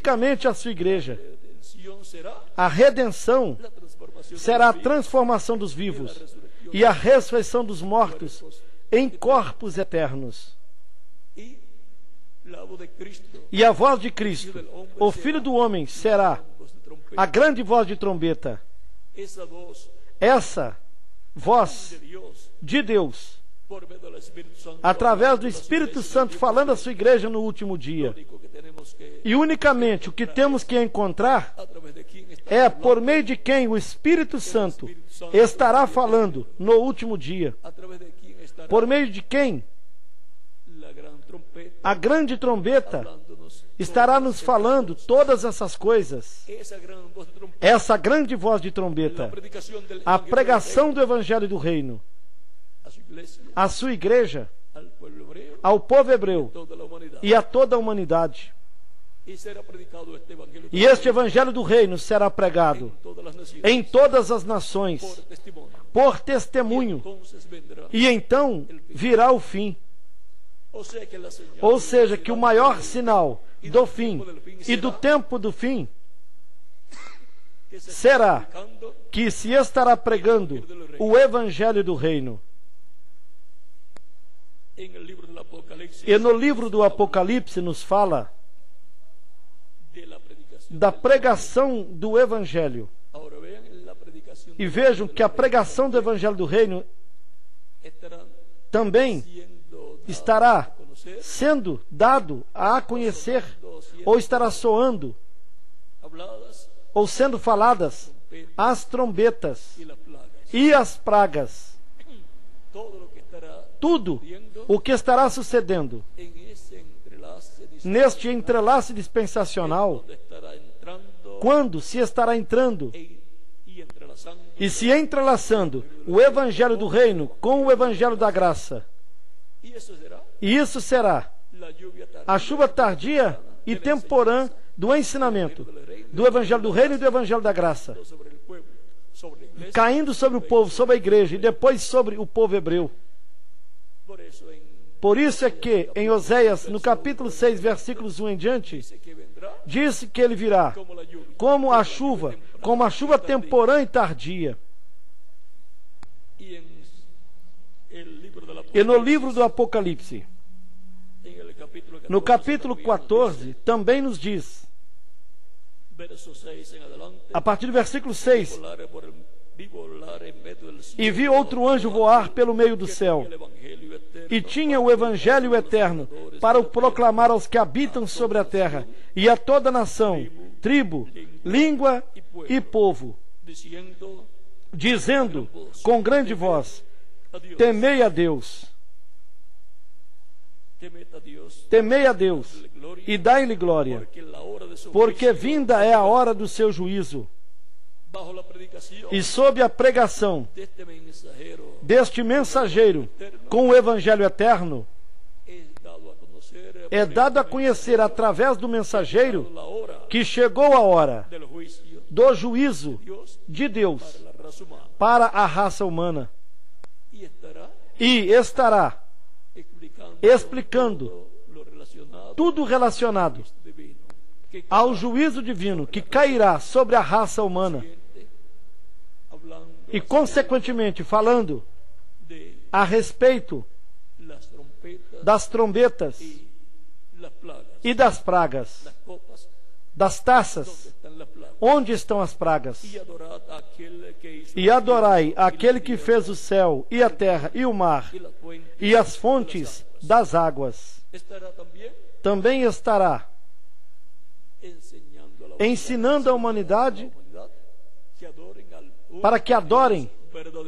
unicamente a sua igreja. A redenção será a transformação dos vivos e a ressurreição dos mortos em corpos eternos. E a voz de Cristo, o Filho do Homem, será a grande voz de trombeta. Essa voz de Deus, através do Espírito Santo, falando à sua igreja no último dia. E unicamente o que temos que encontrar é por meio de quem o Espírito Santo estará falando no último dia. Por meio de quem a grande trombeta estará nos falando todas essas coisas. Essa grande voz de trombeta, a pregação do Evangelho do Reino, à sua igreja, ao povo hebreu e a toda a humanidade. E este Evangelho do Reino será pregado em todas as nações por testemunho, e então virá o fim. Ou seja, que o maior sinal do fim e do tempo do fim será que se estará pregando o Evangelho do Reino. E no livro do Apocalipse nos fala da pregação do Evangelho. E vejam que a pregação do Evangelho do Reino também estará sendo dado a conhecer, ou estará soando, ou sendo faladas as trombetas e as pragas. Tudo o que estará sucedendo neste entrelace dispensacional, quando se estará entrando e se entrelaçando o Evangelho do Reino com o Evangelho da graça. E isso será a chuva tardia e temporã do ensinamento do Evangelho do Reino e do Evangelho da graça, caindo sobre o povo, sobre a igreja, e depois sobre o povo hebreu. Por isso é que em Oséias, no capítulo 6, versículos 1 em diante, disse que ele virá como a chuva temporã e tardia. E no livro do Apocalipse, no capítulo 14, também nos diz, a partir do versículo 6, e vi outro anjo voar pelo meio do céu, e tinha o Evangelho eterno para o proclamar aos que habitam sobre a terra, e a toda nação, tribo, língua e povo, dizendo com grande voz: temei a Deus, e dai-lhe glória, porque vinda é a hora do seu juízo. E sob a pregação deste mensageiro com o Evangelho eterno, é dado a conhecer através do mensageiro que chegou a hora do juízo de Deus para a raça humana, e estará explicando tudo relacionado ao juízo divino que cairá sobre a raça humana, e consequentemente falando a respeito das trombetas e das pragas, das taças, onde estão as pragas, e adorai aquele que fez o céu e a terra e o mar e as fontes das águas. Também estará ensinando a humanidade para que adorem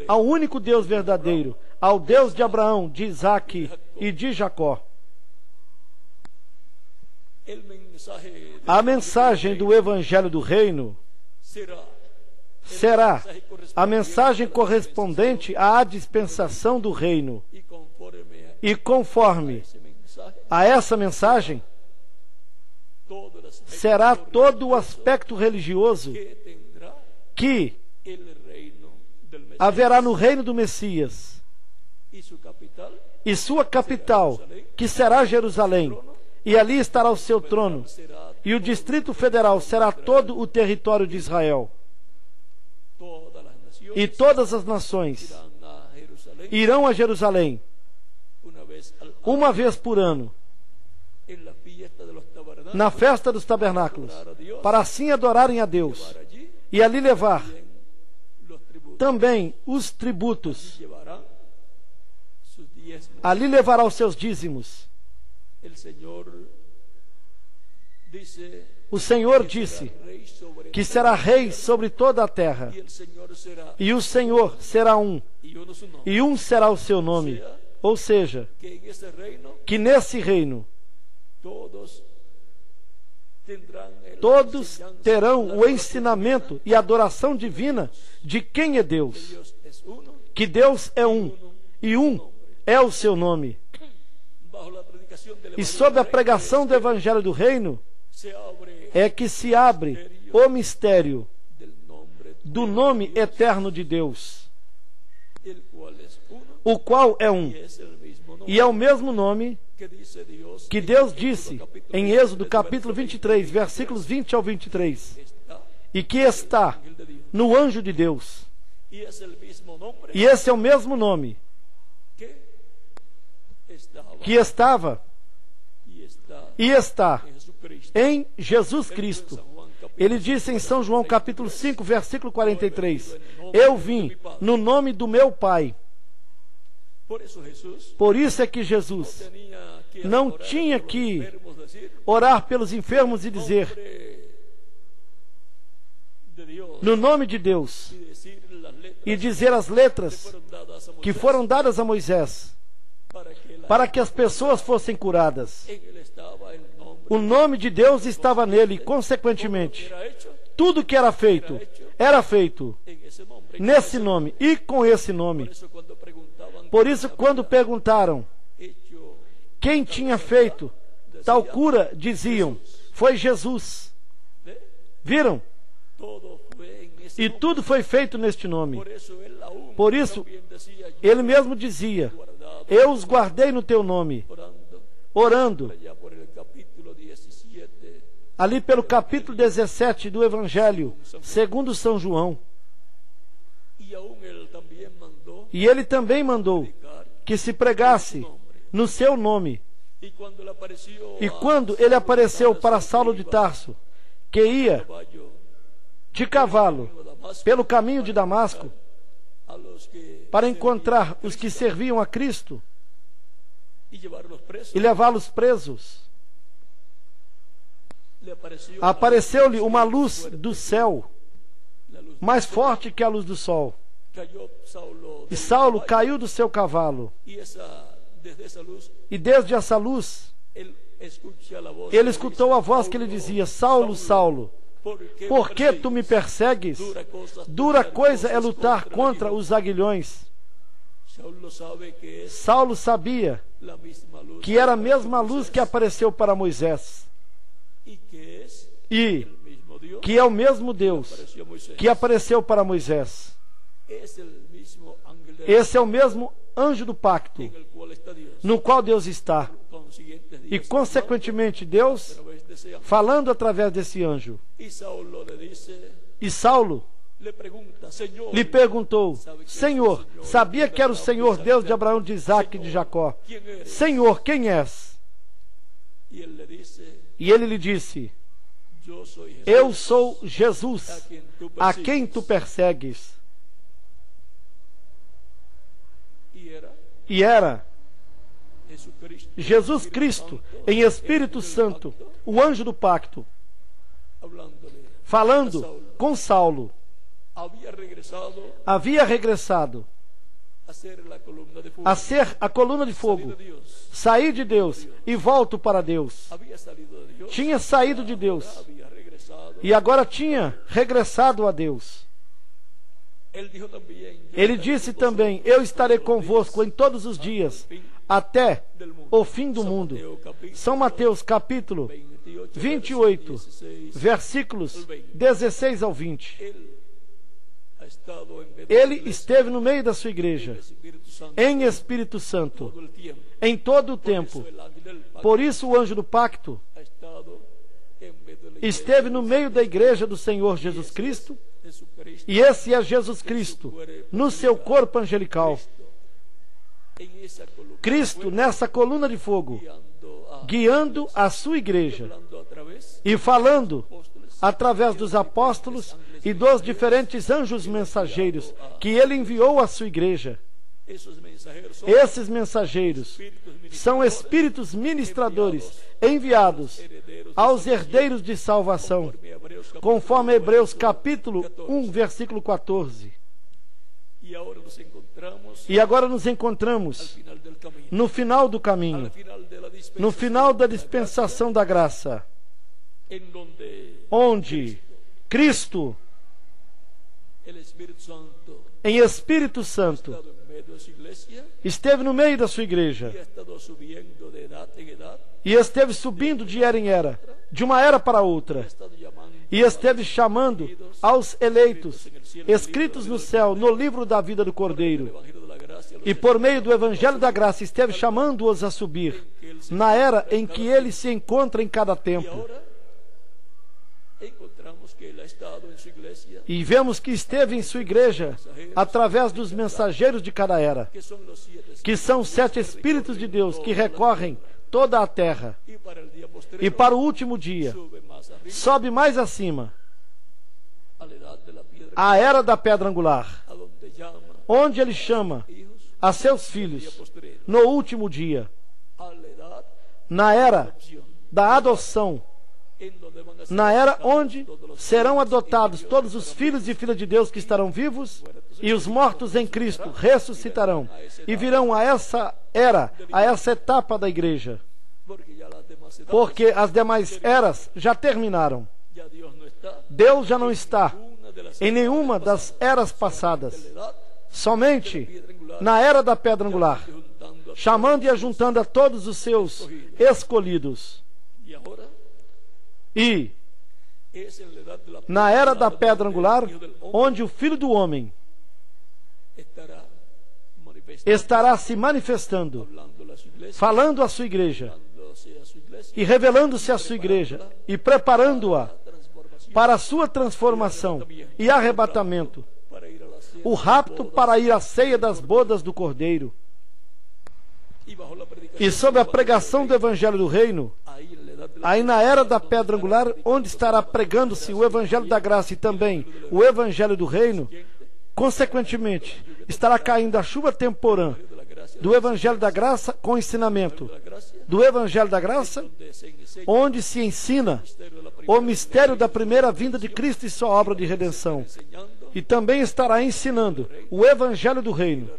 ao único Deus verdadeiro, ao Deus de Abraão, de Isaque e de Jacó. A mensagem do Evangelho do Reino será a mensagem correspondente à dispensação do reino. E conforme a essa mensagem, será todo o aspecto religioso que haverá no reino do Messias, e sua capital, que será Jerusalém, e ali estará o seu trono, E o Distrito Federal será todo o território de Israel. E todas as nações irão a Jerusalém uma vez por ano, na festa dos tabernáculos, para assim adorarem a Deus e ali levar também os tributos. Ali levará os seus dízimos. O Senhor disse que será rei sobre toda a terra, e o Senhor será um, e um será o seu nome. Ou seja, que nesse reino todos terão o ensinamento e adoração divina de quem é Deus, que Deus é um, e um é o seu nome. E sob a pregação do Evangelho do Reino é que se abre o mistério do nome eterno de Deus, o qual é um. E é o mesmo nome que Deus disse em Êxodo capítulo 23, versículos 20 ao 23, e que está no anjo de Deus. E esse é o mesmo nome que estava e está em Jesus Cristo. Ele disse em São João capítulo 5, versículo 43, eu vim no nome do meu Pai. Por isso é que Jesus não tinha que orar pelos enfermos e dizer no nome de Deus e dizer as letras que foram dadas a Moisés para que as pessoas fossem curadas. O nome de Deus estava nele, e, consequentemente, tudo que era feito nesse nome e com esse nome. Por isso, quando perguntaram quem tinha feito tal cura, diziam, foi Jesus. Viram? E tudo foi feito neste nome. Por isso, ele mesmo dizia, eu os guardei no teu nome, orando. Ali pelo capítulo 17 do Evangelho, segundo São João. E ele também mandou que se pregasse no seu nome. E quando ele apareceu para Saulo de Tarso, que ia de cavalo pelo caminho de Damasco, para encontrar os que serviam a Cristo e levá-los presos, apareceu-lhe uma luz do céu, mais forte que a luz do sol. E Saulo caiu do seu cavalo. E desde essa luz, ele escutou a voz que lhe dizia, Saulo, Saulo, por que tu me persegues? Dura coisa é lutar contra os aguilhões. Saulo sabia que era a mesma luz que apareceu para Moisés. E que é o mesmo Deus que apareceu para Moisés. Esse é o mesmo anjo do pacto no qual Deus está. E, consequentemente, Deus falando através desse anjo. E Saulo lhe perguntou, Senhor, sabia que era o Senhor Deus de Abraão, de Isaque e de Jacó. Senhor, quem és? E ele lhe disse, eu sou Jesus, a quem tu persegues. E era Jesus Cristo, em Espírito Santo, o anjo do pacto, falando com Saulo. Havia regressado a ser a coluna de fogo. Saí de Deus e volto para Deus. Tinha saído de Deus e agora tinha regressado a Deus. Ele disse também, eu estarei convosco em todos os dias, até o fim do mundo. São Mateus capítulo 28, versículos 16 ao 20. Ele esteve no meio da sua igreja, em Espírito Santo, em todo o tempo. Por isso o anjo do pacto esteve no meio da igreja do Senhor Jesus Cristo, e esse é Jesus Cristo, no seu corpo angelical. Cristo nessa coluna de fogo, guiando a sua igreja e falando através dos apóstolos e dos diferentes anjos mensageiros que ele enviou à sua igreja. Esses mensageiros são espíritos ministradores enviados aos herdeiros de salvação, conforme Hebreus capítulo 1, versículo 14. E agora nos encontramos no final do caminho, no final da dispensação da graça, onde Cristo, em Espírito Santo, esteve no meio da sua igreja e esteve subindo de era em era, de uma era para outra, e esteve chamando aos eleitos, escritos no céu, no livro da vida do Cordeiro, e por meio do Evangelho da Graça esteve chamando-os a subir na era em que ele se encontra em cada tempo. E vemos que esteve em sua igreja através dos mensageiros de cada era, que são os 7 Espíritos de Deus que recorrem toda a terra. E para o último dia, sobe mais acima, a era da pedra angular, onde ele chama a seus filhos no último dia, na era da adoção, na era onde serão adotados todos os filhos e filhas de Deus que estarão vivos, e os mortos em Cristo ressuscitarão e virão a essa era, a essa etapa da igreja, porque as demais eras já terminaram. Deus já não está em nenhuma das eras passadas, somente na era da pedra angular, chamando e ajuntando a todos os seus escolhidos. E na era da pedra angular, onde o Filho do Homem estará se manifestando, falando à sua igreja, e revelando-se à sua igreja, e preparando-a para a sua transformação e arrebatamento, o rapto para ir à ceia das bodas do Cordeiro. E sob a pregação do Evangelho do Reino, aí na era da pedra angular, onde estará pregando-se o Evangelho da Graça e também o Evangelho do Reino, consequentemente, estará caindo a chuva temporã do Evangelho da Graça com ensinamento do Evangelho da Graça, onde se ensina o mistério da primeira vinda de Cristo e sua obra de redenção. E também estará ensinando o Evangelho do Reino,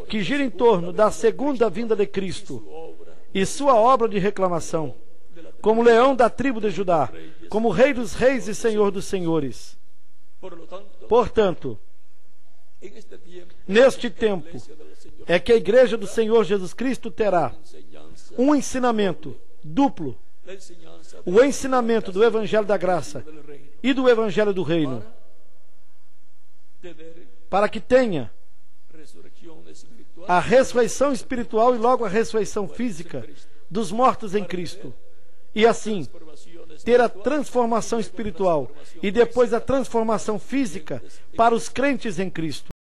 que gira em torno da segunda vinda de Cristo e sua obra de reclamação, como leão da tribo de Judá, como Rei dos reis e Senhor dos senhores. Portanto, neste tempo é que a igreja do Senhor Jesus Cristo terá um ensinamento duplo, o ensinamento do Evangelho da Graça e do Evangelho do Reino, para que tenha a ressurreição espiritual e logo a ressurreição física dos mortos em Cristo, e assim ter a transformação espiritual e depois a transformação física para os crentes em Cristo.